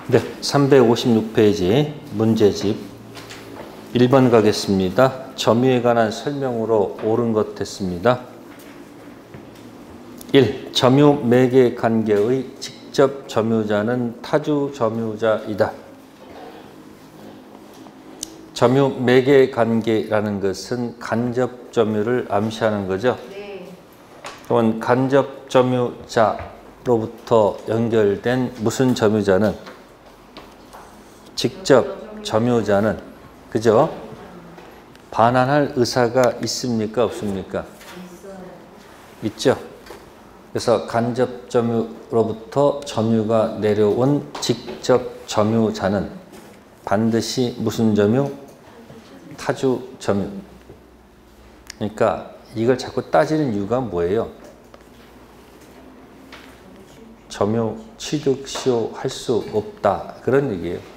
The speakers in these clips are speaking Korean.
네, 356페이지 문제집 1번 가겠습니다. 점유에 관한 설명으로 옳은 것 됐습니다. 1. 점유 매개 관계의 직접 점유자는 타주 점유자이다. 점유 매개 관계라는 것은 간접 점유를 암시하는 거죠. 네. 그러면 간접 점유자로부터 연결된 무슨 점유자는 직접 점유자는 그죠? 반환할 의사가 있습니까? 없습니까? 있죠. 그래서 간접 점유로부터 점유가 내려온 직접 점유자는 반드시 무슨 점유? 타주 점유. 그러니까 이걸 자꾸 따지는 이유가 뭐예요? 점유 취득 시효할 수 없다. 그런 얘기예요.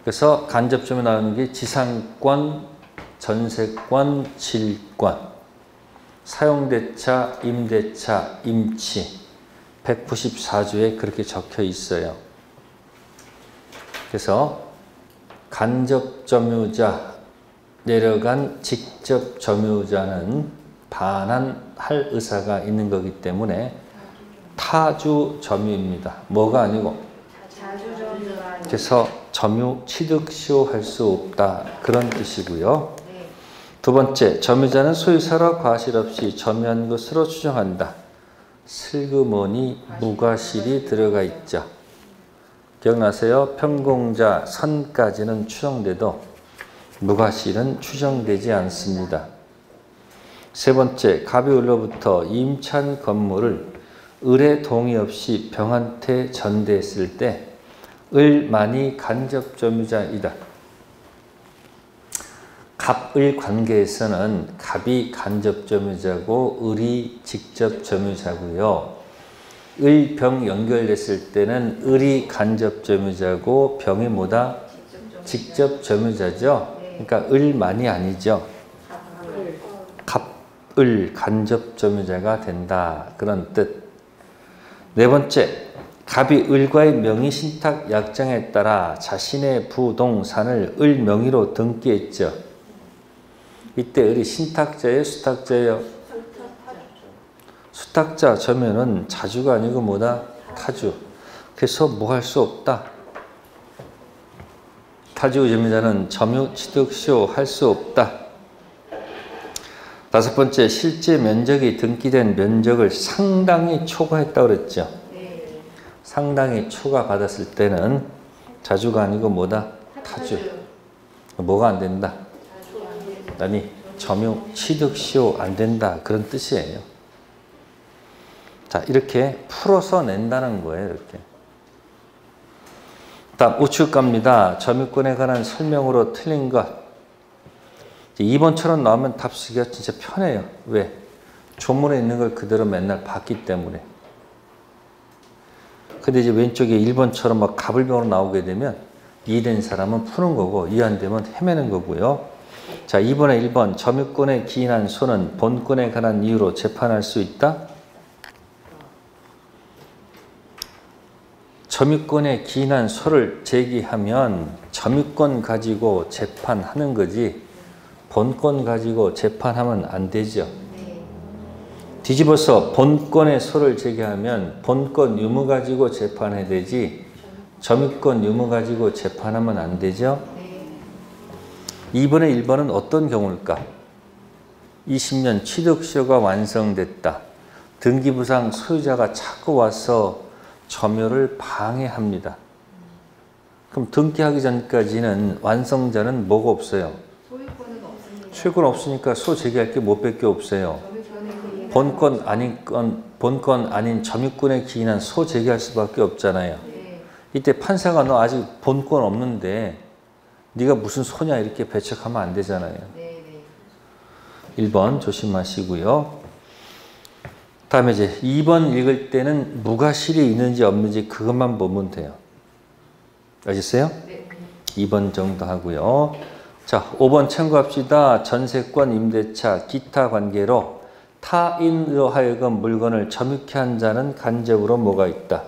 그래서 간접 점유 나오는 게 지상권, 전세권, 질권, 사용대차, 임대차, 임치 194조에 그렇게 적혀 있어요. 그래서 간접 점유자 내려간 직접 점유자는 반환할 의사가 있는 거기 때문에 타주 점유입니다. 뭐가 아니고 그래서 점유 취득 시효할 수 없다. 그런 뜻이고요. 두 번째, 점유자는 소유사라 과실 없이 점유한 것으로 추정한다. 슬그머니 무과실이 들어가 있죠. 기억나세요? 평공자 선까지는 추정돼도 무과실은 추정되지 않습니다. 세 번째, 갑이 을로부터 임차한 건물을 을의 동의 없이 병한테 전대했을 때 을만이 간접 점유자이다. 갑을 관계에서는 갑이 간접 점유자고 을이 직접 점유자고요. 을, 병 연결됐을 때는 을이 간접 점유자고 병이 뭐다? 직접 점유자죠. 그러니까 을만이 아니죠. 갑을 간접 점유자가 된다. 그런 뜻. 네 번째, 갑이 을과의 명의신탁 약정에 따라 자신의 부동산을 을 명의로 등기했죠. 이때 을이 신탁자예요? 수탁자예요? 수탁자 점유는 자주가 아니고 뭐다? 타주. 그래서 뭐 할 수 없다. 타주 점유자는 점유 취득 시효 할 수 없다. 다섯 번째, 실제 면적이 등기된 면적을 상당히 초과했다고 그랬죠. 상당히 초과받았을 때는 자주가 아니고 뭐다? 타주. 뭐가 안 된다? 아니, 점유 취득 시효 안 된다. 그런 뜻이에요. 자, 이렇게 풀어서 낸다는 거예요. 이렇게. 다음 우측갑니다. 점유권에 관한 설명으로 틀린 것. 2번처럼 나오면 답 쓰기가 진짜 편해요. 왜? 조문에 있는 걸 그대로 맨날 봤기 때문에. 근데 이제 왼쪽에 1번처럼 막 가불병으로 나오게 되면 이해된 사람은 푸는 거고 이해 안 되면 헤매는 거고요. 자, 2번에 1번 점유권에 기인한 소는 본권에 관한 이유로 재판할 수 있다. 점유권에 기인한 소를 제기하면 점유권 가지고 재판하는 거지 본권 가지고 재판하면 안 되죠. 뒤집어서 본권의 소를 제기하면 본권 유무 가지고 재판해야 되지 점유권 유무 가지고 재판하면 안 되죠. 2번에 1번은 어떤 경우일까? 20년 취득시효가 완성됐다. 등기부상 소유자가 자꾸 와서 점유를 방해합니다. 그럼 등기하기 전까지는 완성자는 뭐가 없어요? 소유권 없으니까 소 제기할 게 뭐 밖에 없어요. 본권 아닌 점유권에 기인한 소 제기할 수밖에 없잖아요. 이때 판사가 너 아직 본권 없는데 네가 무슨 소냐 이렇게 배척하면 안 되잖아요. 1번 조심하시고요. 다음에 이제 2번 읽을 때는 무과실이 있는지 없는지 그것만 보면 돼요. 아셨어요? 2번 정도 하고요. 자, 5번 참고합시다. 전세권, 임대차, 기타 관계로 타인으로 하여금 물건을 점유케 한 자는 간접으로 뭐가 있다?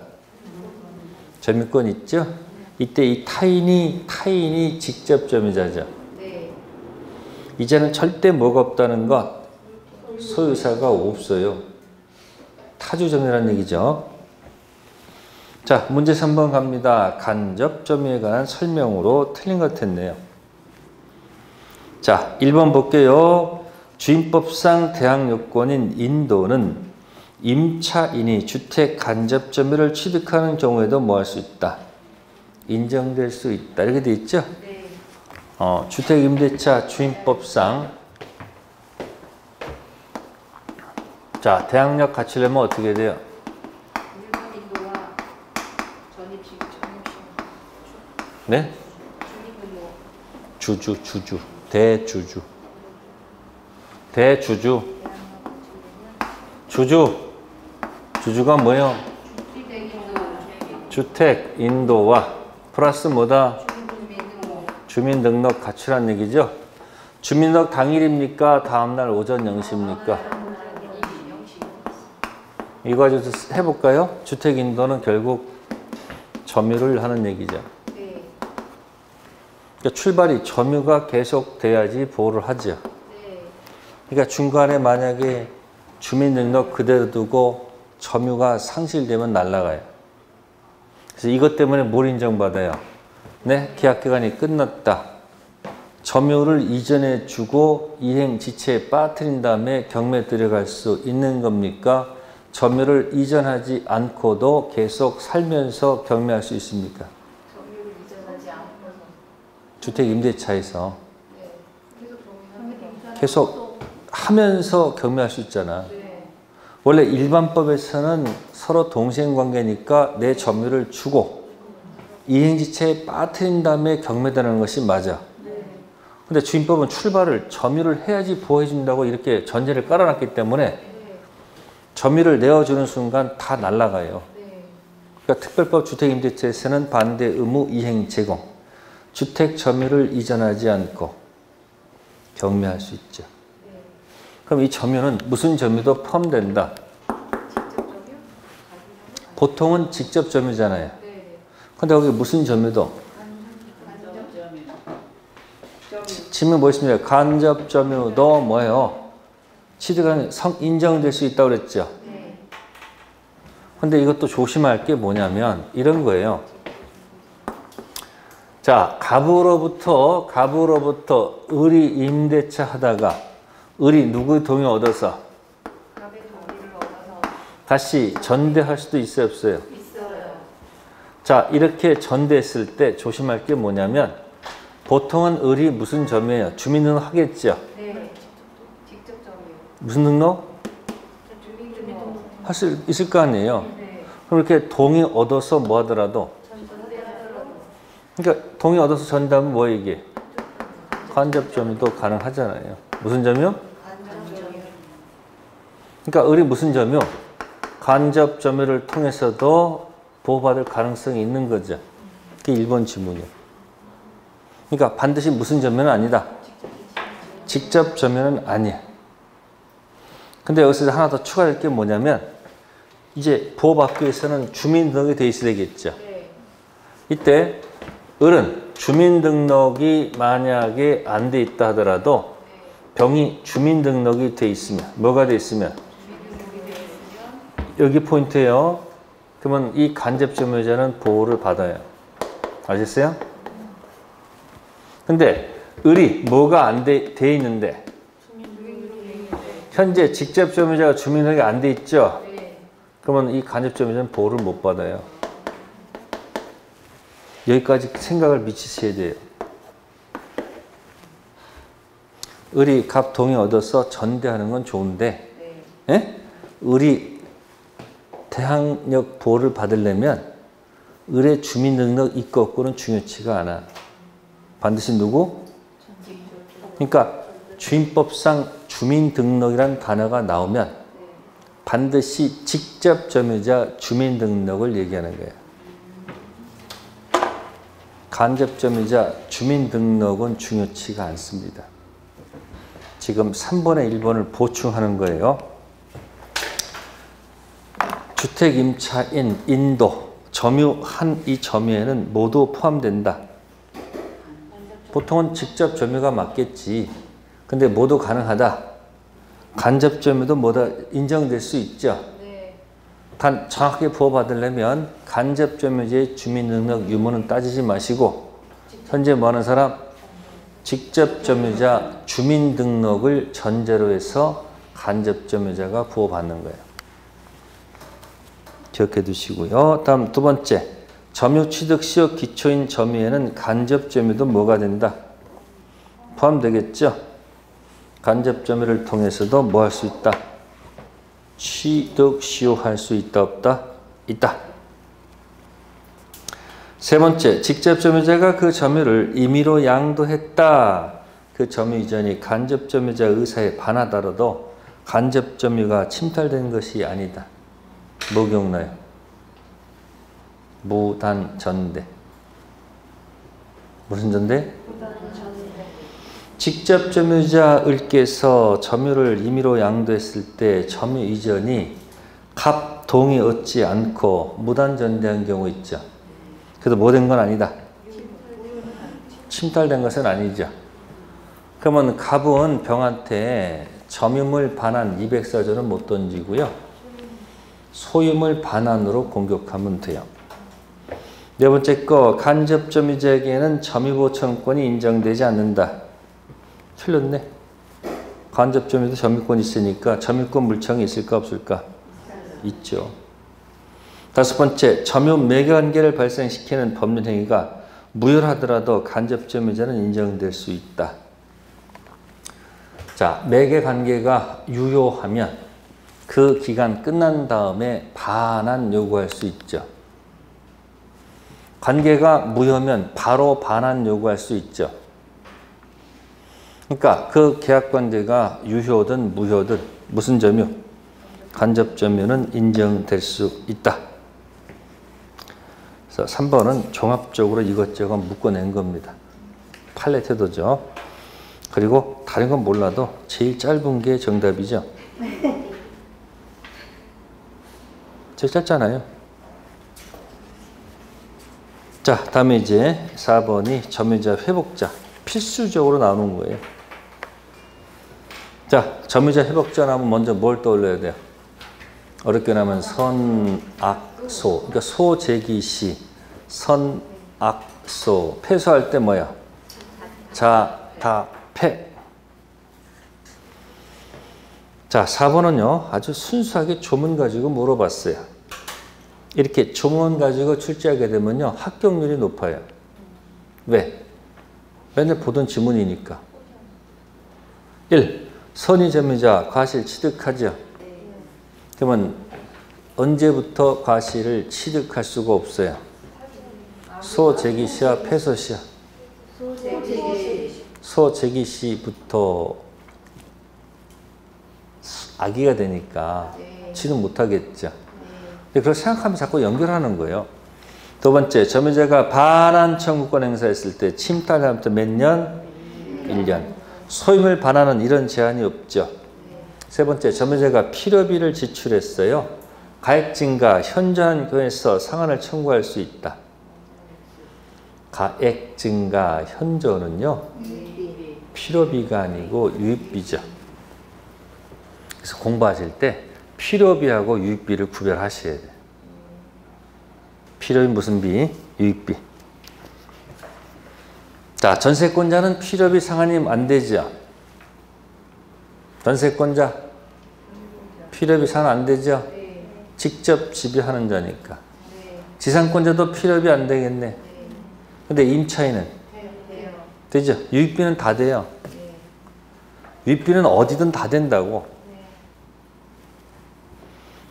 점유권 있죠? 이때 이 타인이 직접 점유자죠. 네. 이제는 절대 뭐가 없다는 것, 소유사가 없어요. 타주 점유라는 얘기죠. 자, 문제 3번 갑니다. 간접 점유에 관한 설명으로 틀린 것 같았네요. 자, 1번 볼게요. 주임법상 대항 요건인 인도는 임차인이 주택 간접 점유를 취득하는 경우에도 뭐 할 수 있다? 인정될 수 있다. 이렇게 돼 있죠? 네. 주택 임대차 주임법상 자, 대항력 갖추려면 어떻게 돼요? 일반 인도와 전입식 네? 주민등록 주주. 대주주. 대주주. 주주가 뭐예요? 주택 인도와 플러스 뭐다? 주민등록 갖추란 얘기죠. 주민등록 당일입니까? 다음날 오전 0시입니까? 이거 가지고 해볼까요? 주택 인도는 결국 점유를 하는 얘기죠. 네. 그러니까 출발이 점유가 계속돼야지 보호를 하죠. 네. 그러니까 중간에 만약에 주민등록 그대로 두고 점유가 상실되면 날아가요. 그래서 이것 때문에 뭘 인정받아요? 네, 계약기간이 끝났다. 점유를 이전해 주고 이행 지체에 빠뜨린 다음에 경매 들어갈 수 있는 겁니까? 점유를 이전하지 않고도 계속 살면서 경매할 수 있습니까? 점유를 이전하지 않고서 주택 임대차에서 네. 계속 점유하는 계속 하면서 경매할 수 있잖아. 네. 원래 일반법에서는 서로 동생관계니까 내 점유를 주고 이행지체에 빠뜨린 다음에 경매되는 것이 맞아. 근데 주임법은 출발을 점유를 해야지 보호해준다고 이렇게 전제를 깔아놨기 때문에 점유를 내어주는 순간 다 날아가요. 그러니까 특별법 주택임대차에서는 반대 의무 이행 제공, 주택 점유를 이전하지 않고 경매할 수 있죠. 그럼 이 점유는 무슨 점유도 포함된다. 직접 점유? 보통은 직접 점유잖아요. 네. 근데 거기 무슨 점유도? 간접 점유. 질문 뭐 있습니까? 간접 점유도 뭐예요? 취득한 인정될 수 있다고 그랬죠. 네. 근데 이것도 조심할 게 뭐냐면 이런 거예요. 자, 갑으로부터 을이 임대차 하다가 을이 누구 동의 얻어서 갑의 동의를 얻어서 다시 전대할 수도 있어요, 없어요? 있어요. 자, 이렇게 전대했을 때 조심할 게 뭐냐면 보통은 을이 무슨 점이에요? 주민등록 하겠죠. 네. 직접 점유. 무슨 등록? 주민등록. 할 수 있을 거 아니에요. 네. 그럼 이렇게 동의 얻어서 뭐 하더라도 전대하더라도 그러니까 동의 얻어서 전대하면 뭐 이게? 간접 점유도 가능하잖아요. 무슨 점유? 간접 점유. 그러니까 을이 무슨 점유? 간접 점유를 통해서도 보호받을 가능성이 있는 거죠. 그게 1번 지문이에요. 그러니까 반드시 무슨 점유는 아니다. 직접 점유는 아니야. 근데 여기서 하나 더 추가할 게 뭐냐면 이제 보호받기 위해서는 주민등록이 돼 있어야 되겠죠. 네. 이때 을은 주민등록이 만약에 안 돼 있다 하더라도 병이 주민등록이 돼 있으면 뭐가 돼 있으면 여기 포인트예요. 그러면 이 간접 점유자는 보호를 받아요. 아셨어요? 근데 을이 뭐가 안 돼 있는데 현재 직접 점유자가 주민등록이 안 돼 있죠? 네. 그러면 이 간접 점유자는 보호를 못 받아요. 여기까지 생각을 미치셔야 돼요. 을이 갑 동의 얻어서 전대하는 건 좋은데 네. 예? 을이 대항력 보호를 받으려면 을의 주민등록 있고 없고는 중요치가 않아. 반드시 누구? 그러니까 주임법상 주민등록이라는 단어가 나오면 반드시 직접 점유자 주민등록을 얘기하는 거예요. 간접 점유자 주민등록은 중요치가 않습니다. 지금 3번에 1번을 보충하는 거예요. 주택임차인 인도 점유한 이 점유에는 모두 포함된다. 보통은 직접 점유가 맞겠지. 근데 모두 가능하다. 간접 점유도 뭐다 인정될 수 있죠. 네. 단 정확하게 부여받으려면 간접 점유자의 주민등록 유무는 따지지 마시고 현재 뭐하는 사람? 직접 점유자 주민등록을 전제로 해서 간접 점유자가 부여받는 거예요. 기억해 두시고요. 다음 두 번째, 점유 취득 시효 기초인 점유에는 간접 점유도 뭐가 된다? 포함되겠죠? 간접 점유를 통해서도 뭐 할 수 있다? 취득 시효할 수 있다 없다? 있다. 세 번째, 직접 점유자가 그 점유를 임의로 양도했다. 그 점유 이전이 간접 점유자 의사에 반하더라도 간접 점유가 침탈된 것이 아니다. 뭐 기억나요? 무단전대. 무슨 전대? 직접 점유자을께서 점유를 임의로 양도했을 때 점유 이전이 갑, 동이 얻지 않고 무단전대한 경우 있죠. 그래도 뭐 된 건 아니다. 침탈된 것은 아니죠. 그러면 갑은 병한테 점유물 반환 200사조는 못 던지고요. 소유물 반환으로 공격하면 돼요. 네 번째 거, 간접 점유자에게는 점유보청권이 인정되지 않는다. 틀렸네. 간접 점유도 점유권이 있으니까 점유권 물청이 있을까 없을까? 있죠. 다섯 번째, 점유 매개관계를 발생시키는 법률행위가 무효하더라도 간접 점유자는 인정될 수 있다. 자, 매개관계가 유효하면 그 기간 끝난 다음에 반환 요구할 수 있죠. 관계가 무효면 바로 반환 요구할 수 있죠. 그러니까 그 계약 관계가 유효든 무효든 무슨 점유? 간접 점유는 인정될 수 있다. 그래서 3번은 종합적으로 이것저것 묶어낸 겁니다. 판례 태도죠. 그리고 다른 건 몰라도 제일 짧은 게 정답이죠. 제일 짧잖아요. 자, 다음에 이제 4번이 점유자 회복자. 필수적으로 나오는 거예요. 자, 점유자 회복자 나오면 먼저 뭘 떠올려야 돼요? 어렵게 나면 선악소. 그러니까 소재기시, 선악소. 패소할 때 뭐야? 자타패. 자, 4번은요. 아주 순수하게 조문 가지고 물어봤어요. 이렇게 조문 가지고 출제하게 되면요. 합격률이 높아요. 왜? 맨날 보던 지문이니까. 1. 선의 점유자 과실 취득하죠. 그러면 언제부터 과실을 취득할 수가 없어요? 소재기시와 패소시야. 소재기시부터 악의가 되니까 취득 못하겠죠. 그걸 생각하면 자꾸 연결하는 거예요. 두 번째, 점유자가 반환 청구권 행사했을 때 침탈하면서 몇 년? 1년. 소유물 반환은 이런 제한이 없죠. 세 번째, 점유자가 필요비를 지출했어요. 가액 증가, 현저한 경우에서 상환을 청구할 수 있다. 가액 증가, 현저는요. 필요비가 아니고 유익비죠. 그래서 공부하실 때 필요비하고 유익비를 구별하셔야 돼요. 필요비 무슨 비? 유익비. 자, 전세권자는 필요비 상환이 안 되죠. 전세권자 필요비 상환 안 되죠. 직접 지배하는 자니까. 지상권자도 필요비 안 되겠네. 근데 임차인은 되죠. 유익비는 다 돼요. 유익비는 어디든 다 된다고.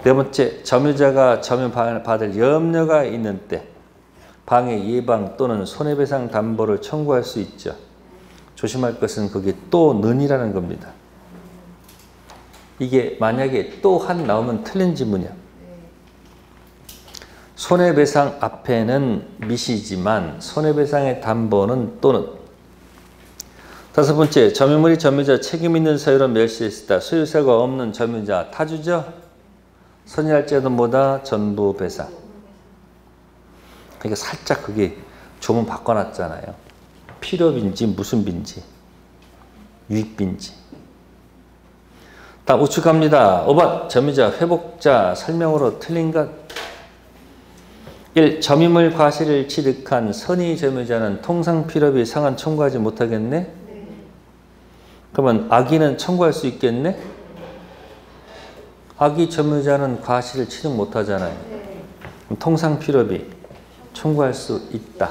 네 번째, 점유자가 점유받을 염려가 있는 때 방해 예방 또는 손해배상 담보를 청구할 수 있죠. 조심할 것은 그게 또는이라는 겁니다. 이게 만약에 또한 나오면 틀린 지문이야. 손해배상 앞에는 미시지만 손해배상의 담보는 또는. 다섯 번째, 점유물이 점유자 책임 있는 사유로 멸시했다. 소유세가 없는 점유자 타주죠. 선의할지라도 뭐다? 전부 배상. 이거 살짝 그게 조문 바꿔놨잖아요. 필요빈지 무슨 빈지, 유익빈지. 다음 우측 갑니다. 5번 점유자 회복자 설명으로 틀린 것. 1. 점유물 과실을 취득한 선의 점유자는 통상 필요비 상한 청구하지 못하겠네? 그러면 악의는 청구할 수 있겠네? 악의 점유자는 과실을 취득 못하잖아요. 그럼 통상 필요비 청구할 수 있다.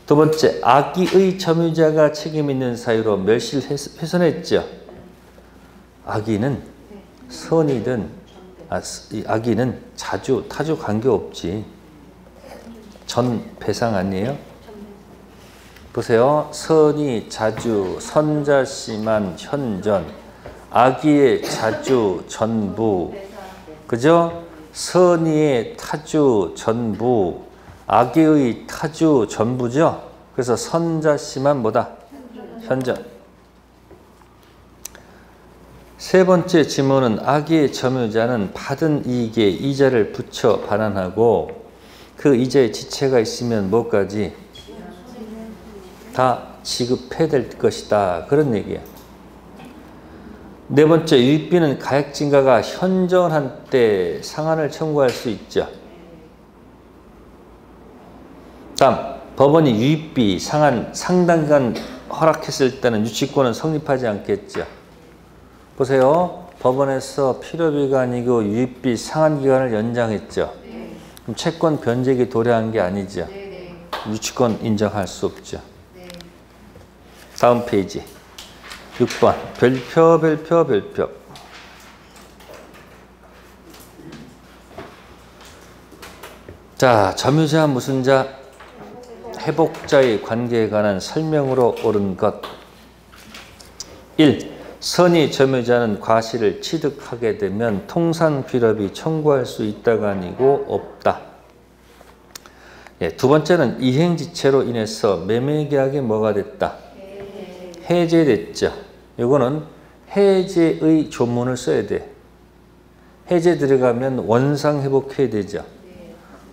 두 번째, 악의의 점유자가 책임 있는 사유로 멸실훼손했죠. 악의는 선이든 악의는 자주 타주 관계없지. 전 배상 아니에요? 보세요. 선이 자주, 선자씨만 현전, 악의의 자주, 전부. 그죠? 선의의 타주, 전부, 악의의 타주, 전부죠? 그래서 선자씨만 뭐다? 현전. 세 번째 지문은 악의의 점유자는 받은 이익에 이자를 붙여 반환하고 그 이자의 지체가 있으면 뭐까지? 다 지급해야 될 것이다. 그런 얘기야. 네 번째, 유익비는 가액 증가가 현저한 때 상한을 청구할 수 있죠. 다음, 법원이 유익비 상한 상당간 허락했을 때는 유치권은 성립하지 않겠죠. 보세요. 법원에서 필요비가 아니고 유익비 상한 기간을 연장했죠. 그럼 채권 변제기 도래한 게 아니죠. 유치권 인정할 수 없죠. 다음 페이지 6번 별표. 자, 점유자 무슨 자? 회복자의 관계에 관한 설명으로 옳은 것. 1. 선의 점유자는 과실을 취득하게 되면 통상 필요비 청구할 수 있다가 아니고 없다. 예, 두 번째는 이행지체로 인해서 매매계약이 뭐가 됐다? 해제됐죠. 이거는 해제의 조문을 써야 돼. 해제 들어가면 원상회복해야 되죠.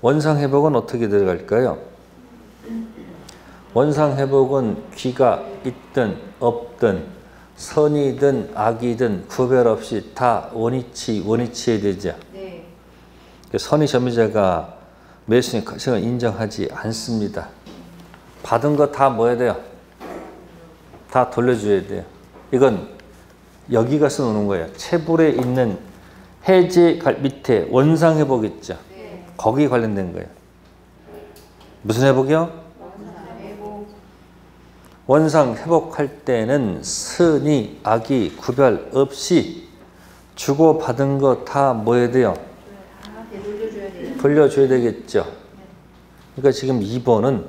원상회복은 어떻게 들어갈까요? 원상회복은 귀가 있든 없든 선이든 악이든 구별 없이 다 원위치해야 되죠. 선의 점유자가 매수인 가치를 인정하지 않습니다. 받은 거 다 뭐 해야 돼요? 다 돌려줘야 돼요. 이건 여기가 써놓는 거예요. 체불에 있는 해제 밑에 원상회복 있죠. 거기 관련된 거예요. 무슨 회복이요? 원상 회복할 때는 선의, 악의 구별 없이 주고받은 거 다 뭐 해야 돼요? 돌려줘야 되겠죠. 그러니까 지금 2번은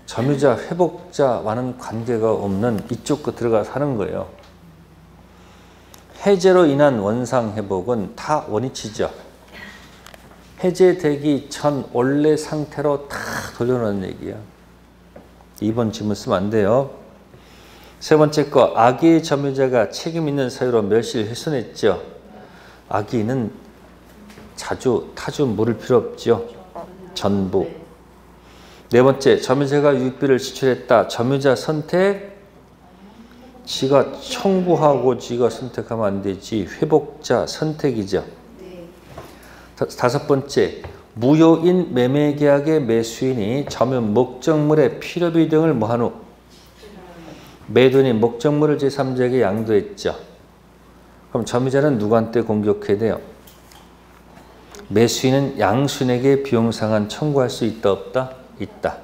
점유자, 회복자와는 관계가 없는 이쪽 거 들어가서 하는 거예요. 해제로 인한 원상 회복은 다 원위치죠. 해제되기 전 원래 상태로 다 돌려놓는 얘기야. 2번 지문 쓰면 안 돼요. 세 번째 거, 악의 점유자가 책임 있는 사유로 멸실훼손했죠. 악의는 자주 타주 물을 필요 없죠. 전부. 네 번째, 점유자가 유익비를 지출했다. 점유자 선택. 지가 청구하고 지가 선택하면 안 되지. 회복자 선택이죠. 다섯 번째, 무효인 매매계약의 매수인이 점유 목적물의 필요비 등을 뭐한 후 매도인이 목적물을 제3자에게 양도했죠. 그럼 점유자는 누구한테 공격해야 돼요? 매수인은 양수인에게 비용상한 청구할 수 있다 없다? 있다.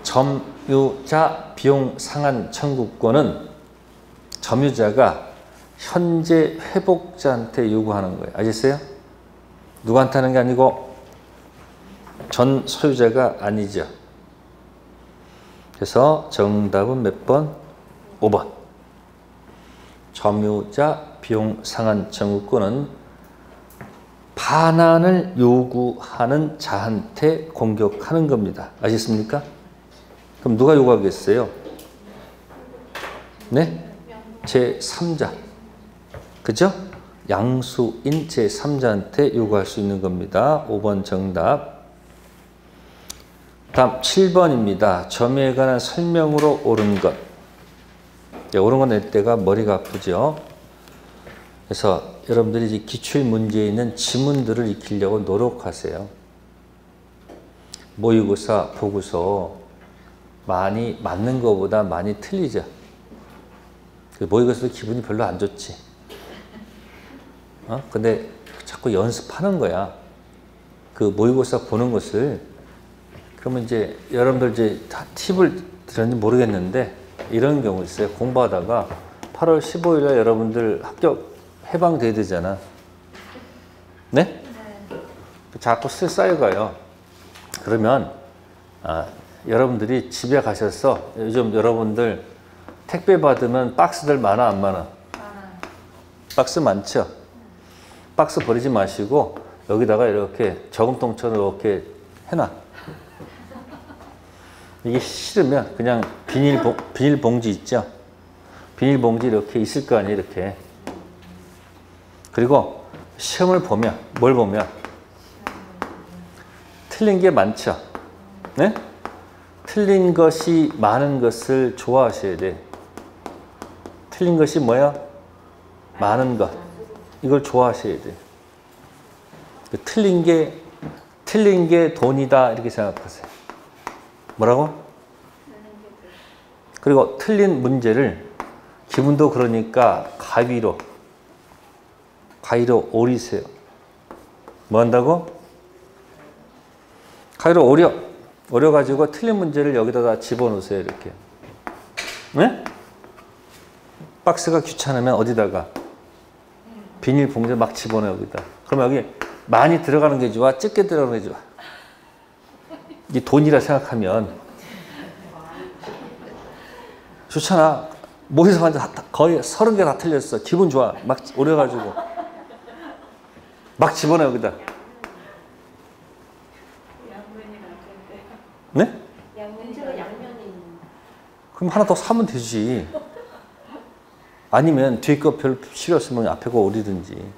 점유자 비용상한 청구권은 점유자가 현재 회복자한테 요구하는 거예요. 아시겠어요? 누구한테 하는 게 아니고 전 소유자가 아니죠. 그래서 정답은 몇 번? 5번. 점유자 비용 상한 청구권은 반환을 요구하는 자한테 공격하는 겁니다. 아시겠습니까? 그럼 누가 요구하겠어요? 네? 제3자. 그죠? 양수인 제3자한테 요구할 수 있는 겁니다. 5번 정답. 다음 7번입니다. 점유에 관한 설명으로 옳은 것. 옳은 거 낼 때가 머리가 아프죠. 그래서 여러분들이 이제 기출 문제에 있는 지문들을 익히려고 노력하세요. 모의고사, 보고서 많이 맞는 것보다 많이 틀리죠. 모의고사도 기분이 별로 안 좋지. 근데 자꾸 연습하는 거야. 그 모의고사 보는 것을. 그러면 이제 여러분들 이제 다 팁을 드렸는지 모르겠는데 이런 경우 있어요. 공부하다가 8월 15일 날 여러분들 합격 해방돼야 되잖아. 네? 자꾸 스트레스 쌓여가요. 그러면 여러분들이 집에 가셔서 요즘 여러분들 택배 받으면 박스들 많아 안 많아? 박스 많죠? 박스 버리지 마시고 여기다가 이렇게 저금통처럼 이렇게 해놔. 이게 싫으면 그냥 비닐봉지 있죠? 비닐봉지 이렇게 있을 거 아니에요, 이렇게. 그리고 시험을 보면, 뭘 보면? 틀린 게 많죠? 네? 틀린 것이 많은 것을 좋아하셔야 돼. 틀린 것이 뭐야? 많은 것. 이걸 좋아하셔야 돼. 틀린 게 돈이다, 이렇게 생각하세요. 뭐라고? 그리고 틀린 문제를 기분도 그러니까 가위로 오리세요. 뭐 한다고? 가위로 오려가지고 틀린 문제를 여기다가 집어넣으세요. 이렇게. 네? 박스가 귀찮으면 어디다가? 비닐봉지에 막 집어넣어 여기다. 그럼 여기 많이 들어가는 게 좋아? 적게 들어가는 게 좋아? 이 돈이라 생각하면 좋잖아. 모의고사 거의 30개 다 틀렸어. 기분 좋아. 막 오려가지고 막 집어넣어 여기다. 네? 문제가 양면이. 그럼 하나 더 사면 되지. 아니면 뒤에 거 별로 필요 없으면 앞에 거 오리든지.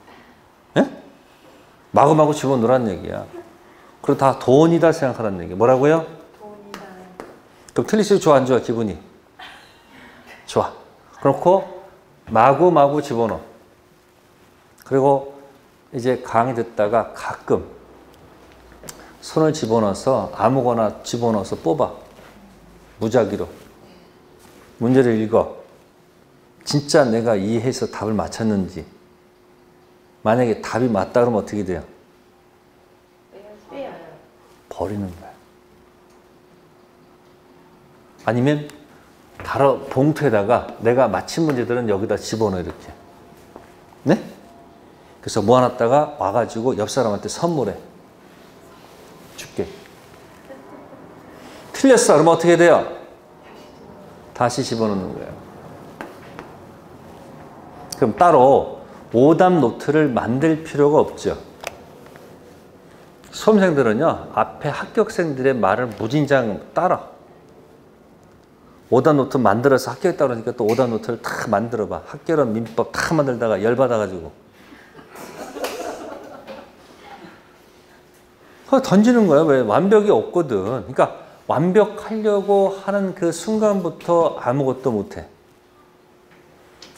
네? 마구마구 집어넣으란 얘기야. 그리고 다 돈이다 생각하라는 얘기야. 뭐라고요? 돈이다. 그럼 틀리시면 좋아 안 좋아 기분이? 좋아. 그렇고 마구마구 집어넣어. 그리고 이제 강의 듣다가 가끔 손을 집어넣어서 아무거나 집어넣어서 뽑아. 무작위로. 문제를 읽어. 진짜 내가 이해해서 답을 맞췄는지. 만약에 답이 맞다 그러면 어떻게 돼요? 빼요. 버리는 거야. 아니면 다른 봉투에다가 내가 맞힌 문제들은 여기다 집어넣어 이렇게. 네? 그래서 모아놨다가 와가지고 옆 사람한테 선물해. 줄게. 틀렸어. 그러면 어떻게 돼요? 다시 집어넣는 거예요. 그럼 따로 오답 노트를 만들 필요가 없죠. 수험생들은요, 앞에 합격생들의 말을 무진장 따라. 오답 노트 만들어서 합격했다 그러니까 또 오답 노트를 다 만들어봐. 합격은 민법 다 만들다가 열받아가지고. 던지는 거야. 왜? 완벽이 없거든. 그러니까 완벽하려고 하는 그 순간부터 아무것도 못해.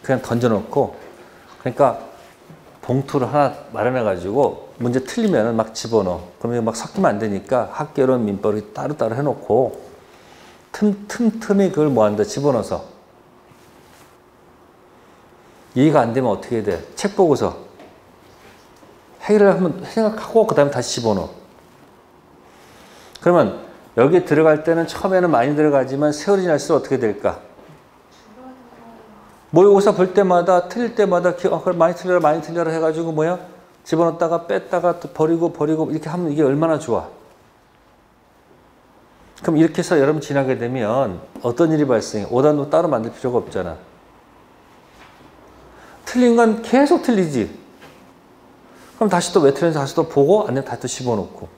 그냥 던져놓고, 그러니까 봉투를 하나 마련해가지고 문제 틀리면 막 집어넣어. 그러면 막 섞이면 안 되니까 학계론 민법을 따로따로 해놓고 틈틈이 그걸 뭐한다? 집어넣어서. 이해가 안 되면 어떻게 돼? 책 보고서 해결을 한번 생각하고 그 다음에 다시 집어넣어. 그러면 여기 들어갈 때는 처음에는 많이 들어가지만 세월이 지날수록 어떻게 될까? 모의고사 볼 때마다 틀릴 때마다 그걸 많이 틀려라 해가지고 뭐야? 집어넣었다가 뺐다가 또 버리고 이렇게 하면 이게 얼마나 좋아. 그럼 이렇게 해서 여러분 지나게 되면 어떤 일이 발생해? 오답노트 따로 만들 필요가 없잖아. 틀린 건 계속 틀리지. 그럼 다시 또 왜 틀렸는지 다시 또 보고 안에 다시 또 집어넣고.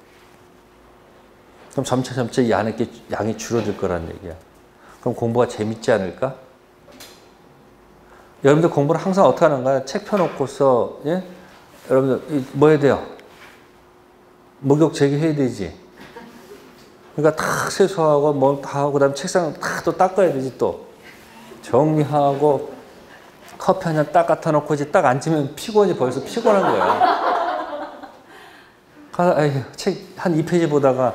그럼 점차 이 안에 양이 줄어들 거란 얘기야. 그럼 공부가 재밌지 않을까? 여러분들 공부를 항상 어떻게 하는가요? 책 펴놓고서, 예? 여러분들, 뭐 해야 돼요? 목욕 제기해야 되지. 그러니까 다 세수하고, 뭐 다 하고, 그 다음에 책상 다 또 닦아야 되지, 또. 정리하고, 커피 한 잔 딱 갖다 놓고, 이제 딱 앉으면 피곤이 벌써 피곤한 거야. 아휴, 책 한 2페이지 보다가,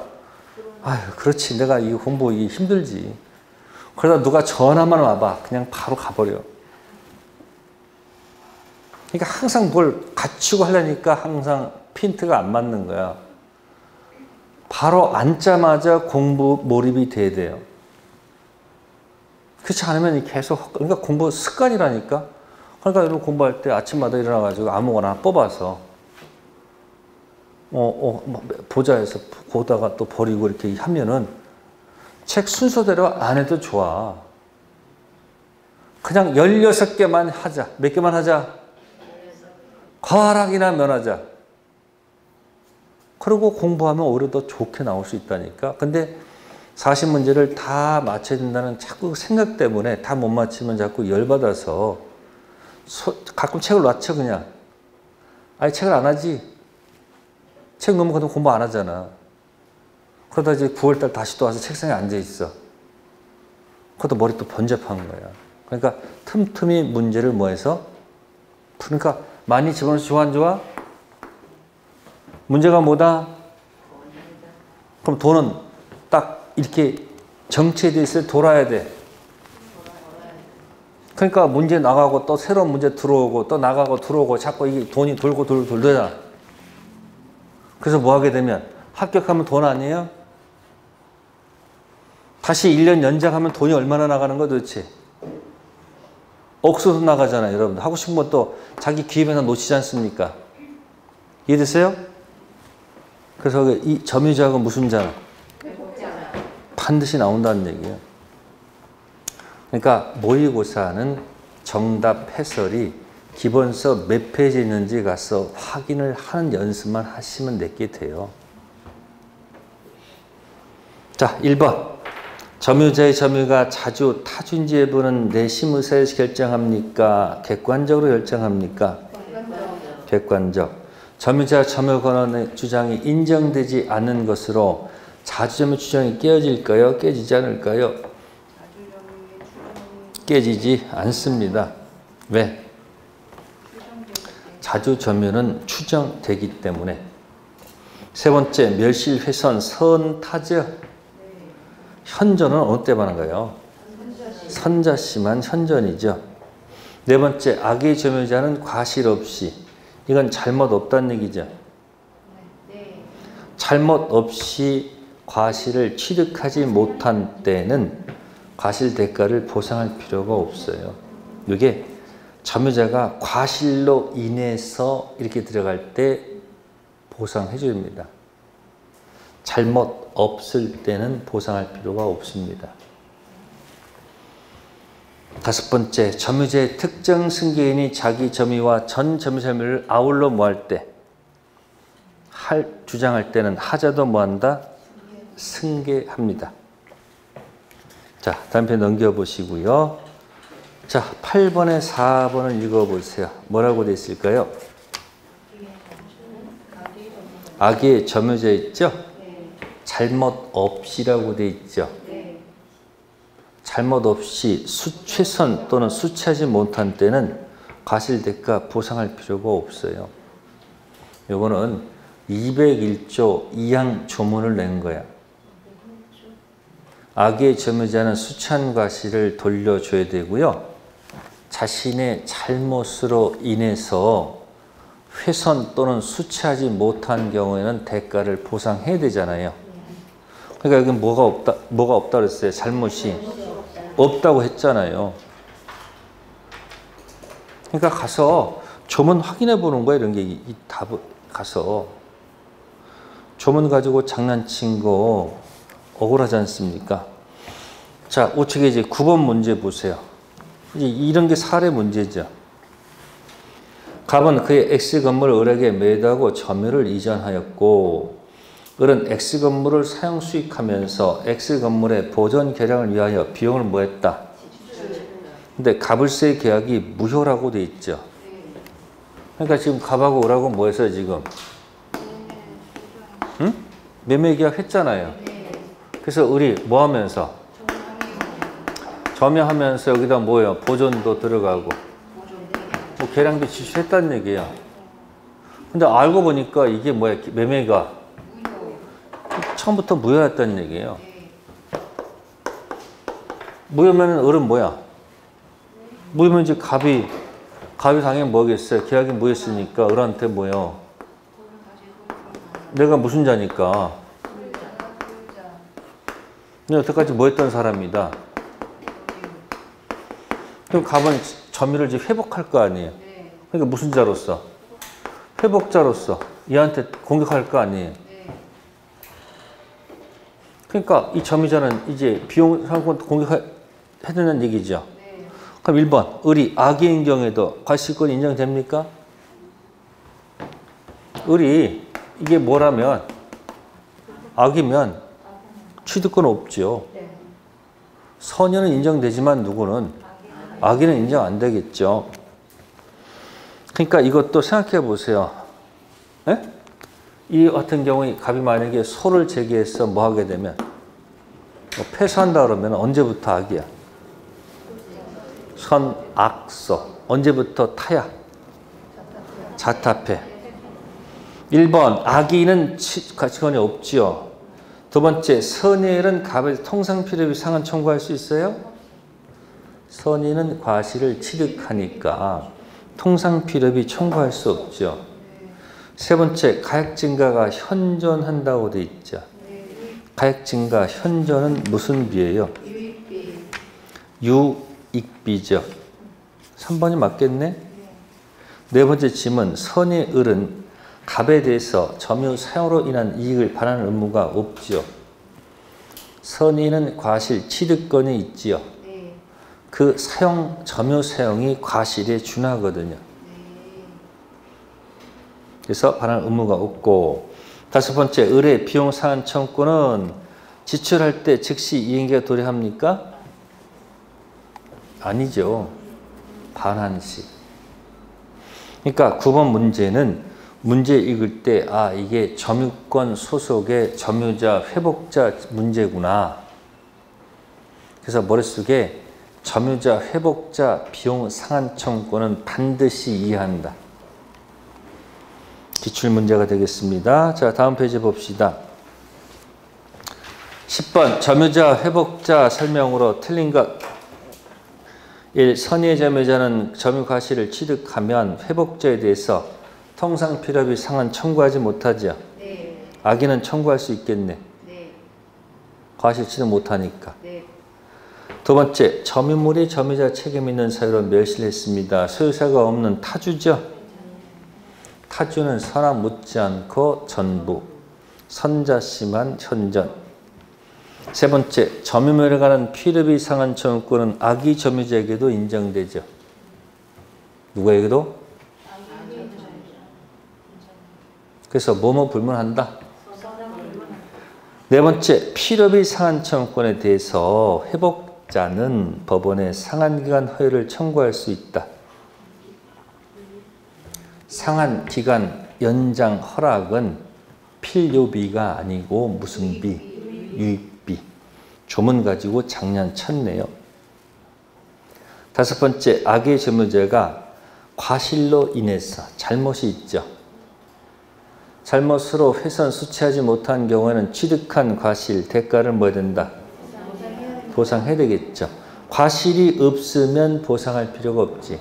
아휴, 그렇지. 내가 이 공부 힘들지. 그러다 누가 전화만 와봐. 그냥 바로 가버려. 그러니까 항상 뭘 갖추고 하려니까 항상 핀트가 안 맞는 거야. 바로 앉자마자 공부 몰입이 돼야 돼요. 그렇지 않으면 계속, 그러니까 공부 습관이라니까. 그러니까 여러분 공부할 때 아침마다 일어나가지고 아무거나 뽑아서, 보자에서 보다가 또 버리고 이렇게 하면은 책 순서대로 안 해도 좋아. 그냥 16개만 하자. 몇 개만 하자? 과락이나 면하자. 그리고 공부하면 오히려 더 좋게 나올 수 있다니까. 근데 40문제를 다 맞춰야 된다는 자꾸 생각 때문에 다 못 맞히면 자꾸 열받아서 가끔 책을 놔쳐 그냥. 아니 책을 안 하지. 책 놓으면 그동안 공부 안 하잖아. 그러다 이제 9월달 다시 또 와서 책상에 앉아 있어. 그것도 머리 또 번잡한 거야. 그러니까 틈틈이 문제를 뭐 해서? 그러니까 많이 집어넣어서 좋아 안 좋아? 문제가 뭐다? 그럼 돈은 딱 이렇게 정체되어 있을 때 돌아야 돼. 그러니까 문제 나가고 또 새로운 문제 들어오고 또 나가고 들어오고 자꾸 이게 돈이 돌고 돌잖아. 그래서 뭐 하게 되면 합격하면 돈 아니에요? 다시 1년 연장하면 돈이 얼마나 나가는 거야 도대체? 억수로 나가잖아요, 여러분들. 하고 싶은 것도 자기 기회에서 놓치지 않습니까? 이해되세요? 그래서 이 점유자가 무슨 자는? 반드시 나온다는 얘기예요. 그러니까 모의고사는 정답 해설이 기본서 몇 페이지 있는지 가서 확인을 하는 연습만 하시면 내게 돼요. 자, 1번. 점유자의 점유가 자주 타주인지 여부는 내심 의사에서 결정합니까? 객관적으로 결정합니까? 객관적. 점유자 점유 권한의 주장이 인정되지 않는 것으로 자주점유 주장이 깨어질까요? 깨지지 않을까요? 깨지지 않습니다. 왜? 자주점유는 추정되기 때문에. 세 번째, 멸실훼손 선타죠. 현전은 어느 때 반한가요? 선자시만 현전이죠. 네 번째, 악의 점유자는 과실 없이. 이건 잘못 없다는 얘기죠. 잘못 없이 과실을 취득하지 못한 때는 과실 대가를 보상할 필요가 없어요. 이게 점유자가 과실로 인해서 이렇게 들어갈 때 보상해 줍니다. 잘못 없을 때는 보상할 필요가 없습니다. 다섯 번째, 점유자의 특정 승계인이 자기 점유와 전 점유자 점유를 아울러 뭐할 때? 주장할 때는 하자도 뭐한다? 승계합니다. 자, 다음 편 넘겨보시고요. 자, 8번에 4번을 읽어보세요. 뭐라고 되어 있을까요? 악의 점유자 있죠? 잘못 없이라고 되어 있죠? 잘못 없이 최선 또는 수치하지 못한 때는 과실대가 보상할 필요가 없어요. 요거는 201조 2항 조문을 낸 거야. 악의 점유자는 수치한 과실을 돌려줘야 되고요. 자신의 잘못으로 인해서 훼손 또는 수치하지 못한 경우에는 대가를 보상해야 되잖아요. 그러니까 여기 뭐가 없다 그랬어요? 잘못이 없다고 했잖아요. 그러니까 가서 조문 확인해 보는 거야, 이런 게. 다 가서 조문 가지고 장난친 거 억울하지 않습니까? 자, 우측에 이제 9번 문제 보세요. 이제 이런 게 사례 문제죠. 갑은 그의 X 건물을 을에게 매도하고 점유를 이전하였고, 을은 X 건물을 사용 수익하면서 X 건물의 보존 개량을 위하여 비용을 뭐했다? 근데 갑을세 계약이 무효라고 돼 있죠. 그러니까 지금 갑하고 을하고 뭐 했어요 지금? 응? 매매 계약 했잖아요. 그래서 을이 뭐 하면서? 점유하면서 여기다 뭐예요? 보존도 들어가고 뭐 계량도 지출했다는 얘기예요. 근데 알고 보니까 이게 뭐야? 매매가 처음부터 무효였다는 얘기예요. 무효면 을은 뭐야? 무효면 이제 갑이 당연히 뭐겠어요? 계약이 무효했으니까 을한테 뭐요? 내가 무슨 자니까? 여태까지 뭐 했던 사람이다. 그럼 갑은 점유를 이제 회복할 거 아니에요? 그러니까 무슨 자로서? 회복자로서 얘한테 공격할 거 아니에요? 그러니까 이 점유자는 이제 비용 상권 공격해야 된다는 얘기죠. 그럼 1번 을이 악의인 경우에도 과실권 인정됩니까? 을이 이게 뭐라면 악이면 취득권 없죠. 선의는 인정되지만 누구는 악의는 인정 안 되겠죠. 그러니까 이것도 생각해 보세요. 에? 이 같은 경우에 갑이 만약에 소를 제기해서 뭐 하게 되면 뭐 패소한다 그러면 언제부터 악이야? 선악서. 언제부터 타야? 자타패. 1번 악의는 가치권이 없지요. 두 번째 선의는 갑의 통상필요비 상한 청구할 수 있어요? 선의는 과실을 취득하니까 통상필요비 청구할 수 없죠. 세 번째 가액 증가가 현존한다고 돼 있죠. 가액 증가 현존은 무슨 비예요? 유익비죠. 3번이 맞겠네? 네 번째 질문 선의 을은 갑에 대해서 점유 사용으로 인한 이익을 반환할 의무가 없지요. 선의는 과실 취득권이 있지요. 그 점유 사용이 과실에 준하거든요. 그래서 반환 의무가 없고, 다섯 번째 을의 비용 상한 청구는 지출할 때 즉시 이행계가 도래합니까? 아니죠. 반환 시. 그러니까 9번 문제는 문제 읽을 때 이게 점유권 소속의 점유자 회복자 문제구나. 그래서 머릿속에 점유자 회복자 비용 상한 청구는 반드시 이해한다. 기출 문제가 되겠습니다. 자, 다음 페이지 봅시다. 10번 점유자 회복자 설명으로 틀린 것. 1. 선의의 점유자는 점유 과실을 취득하면 회복자에 대해서 통상필요비 상한 청구하지 못하죠. 네. 악의는 청구할 수 있겠네. 네. 과실 취득 못하니까. 네. 두 번째, 점유물이 점유자 책임 있는 사유로 멸실했습니다. 소유사가 없는 타주죠. 타주는 선하 묻지 않고 전부, 선자심한 현전. 세 번째, 점유물에 관한 필요비 상한 청구는 악의 점유자에게도 인정되죠. 누구에게도? 그래서 뭐뭐 불문한다. 네 번째, 필요비 상한 청구권에 대해서 회복자는 법원에 상한기간 허용을 청구할 수 있다. 상한기간 연장 허락은 필요비가 아니고 무슨 비? 유익비. 조문 가지고 장난쳤네요. 다섯 번째, 악의 점유자가 과실로 인해서 잘못이 있죠. 잘못으로 훼손 수취하지 못한 경우에는 취득한 과실 대가를 뭐 해야 된다? 보상해야 되겠죠. 과실이 없으면 보상할 필요가 없지.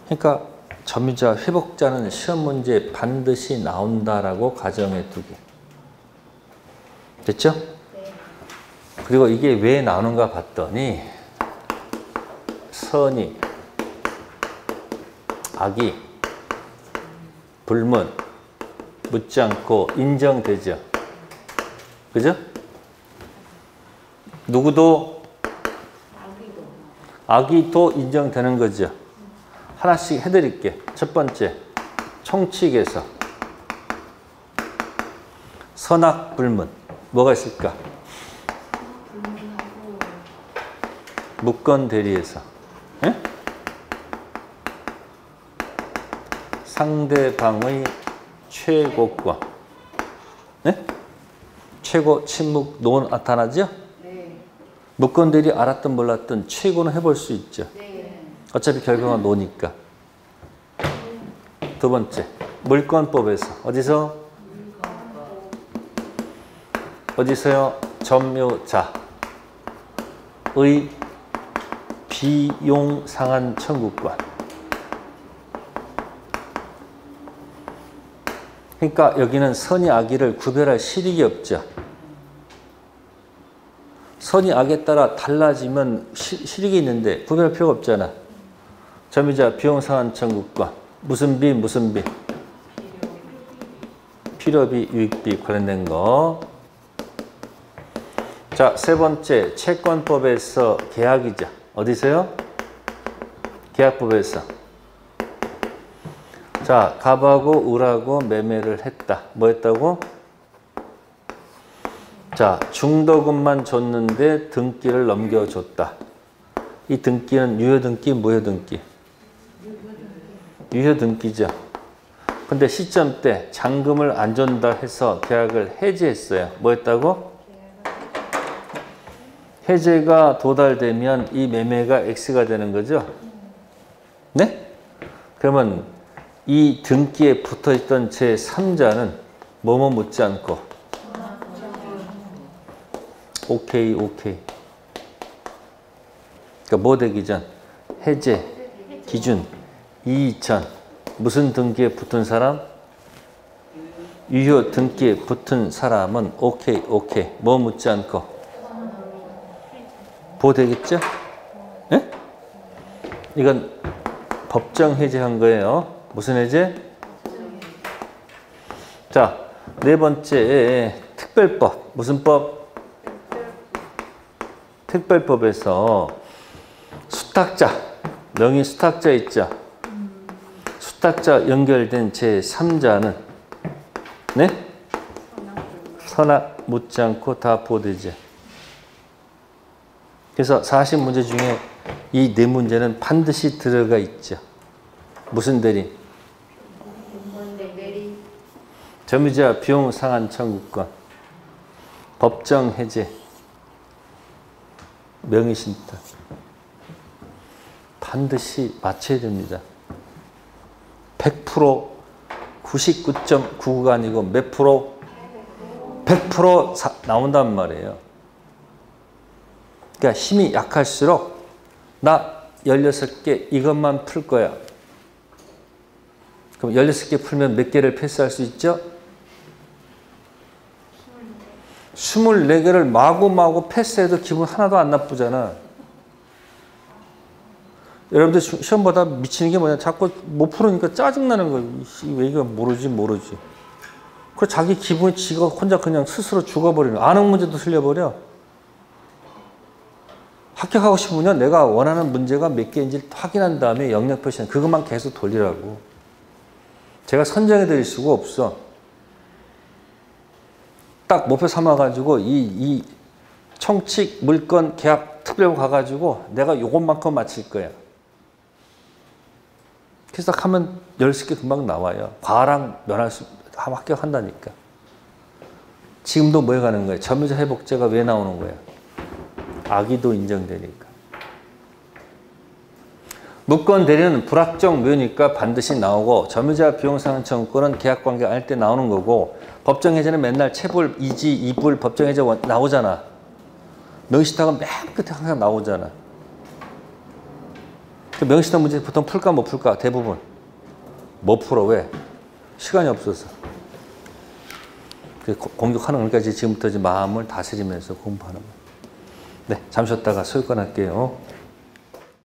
그러니까 점유자 회복자는 시험 문제에 반드시 나온다라고 가정해 두게. 됐죠? 그리고 이게 왜 나오는가 봤더니 선의, 악의, 불문, 묻지 않고 인정되죠. 그죠? 누구도 악의도 인정되는 거죠. 하나씩 해드릴게. 첫 번째, 총칙에서 선악, 불문 뭐가 있을까? 무권 대리에서 예? 상대방의 최고권 예? 최고 침묵 논 나타나죠? 네. 무권 대리 알았든 몰랐든 최고는 해볼 수 있죠. 네. 어차피 결과가 노니까. 두 번째, 물권법에서 어디서요? 점유자의 비용 상한 청구권. 그러니까 여기는 선의 악의를 구별할 실익이 없죠. 선의 악에 따라 달라지면 실익이 있는데 구별할 필요가 없잖아. 점유자 비용 상한 청구권. 무슨 비? 필요비, 유익비 관련된 거. 자, 세 번째, 채권법에서 계약이죠. 어디서요? 계약법에서. 자, 갑하고 을하고 매매를 했다. 뭐 했다고? 자, 중도금만 줬는데 등기를 넘겨줬다. 이 등기는 유효등기, 무효등기? 유효등기죠. 근데 시점 때 잔금을 안 준다 해서 계약을 해지했어요. 뭐 했다고? 해제가 도달되면 이 매매가 X가 되는 거죠. 네? 그러면 이 등기에 붙어있던 제3자는 뭐뭐 묻지 않고 오케이. 그러니까 뭐 되기 전? 해제 기준 이전 무슨 등기에 붙은 사람? 유효 등기에 붙은 사람은 오케이. 뭐 묻지 않고 보되겠죠? 예? 이건 법정 해제한 거예요. 무슨 해제? 자, 네 번째 특별법. 무슨 법? 특별법에서 수탁자, 명의 수탁자 있죠? 수탁자 연결된 제3자는 네? 선악 묻지 않고 다 보되죠. 그래서 40문제 중에 이 네 문제는 반드시 들어가 있죠. 무슨 대리? 점유자 비용 상한 청구권, 법정 해제, 명의신탁. 반드시 맞춰야 됩니다. 100% 99.99가 아니고 몇 프로? 100% 나온단 말이에요. 그러니까 힘이 약할수록 나 16개 이것만 풀 거야. 그럼 16개 풀면 몇 개를 패스할 수 있죠? 24개를 마구마구 패스해도 기분 하나도 안 나쁘잖아. 여러분들 시험보다 미치는 게 뭐냐? 자꾸 못 풀으니까 짜증나는 거예요. 왜 이거 모르지. 그 자기 기분이 지가 혼자 그냥 스스로 죽어버리는 거야. 아는 문제도 틀려버려. 합격하고 싶으면 내가 원하는 문제가 몇 개인지 확인한 다음에 영역 표시는 그것만 계속 돌리라고. 제가 선정해 드릴 수가 없어. 딱 목표 삼아가지고 이 청칙, 물건, 계약, 특별법 가가지고 내가 요것만큼 맞힐 거야. 그래서 딱 하면 10개 금방 나와요. 과랑 면할 수, 합격한다니까. 지금도 뭐 해가는 거야? 점유자 회복제가 왜 나오는 거야? 악의도 인정되니까. 무권 대리는 불확정 묘니까 반드시 나오고 점유자 비용상한 청구권은 계약관계 할 때 나오는 거고 법정 해제는 맨날 체불, 이지, 이불 법정 해제 나오잖아. 명의신탁은 맨 끝에 항상 나오잖아. 그 명의신탁 문제 보통 풀까 못 풀까? 대부분. 못 풀어. 왜? 시간이 없어서. 공격하는 거니까 지금부터 마음을 다스리면서 공부하는 거야. 네, 잠시 쉬었다가 소유권 할게요.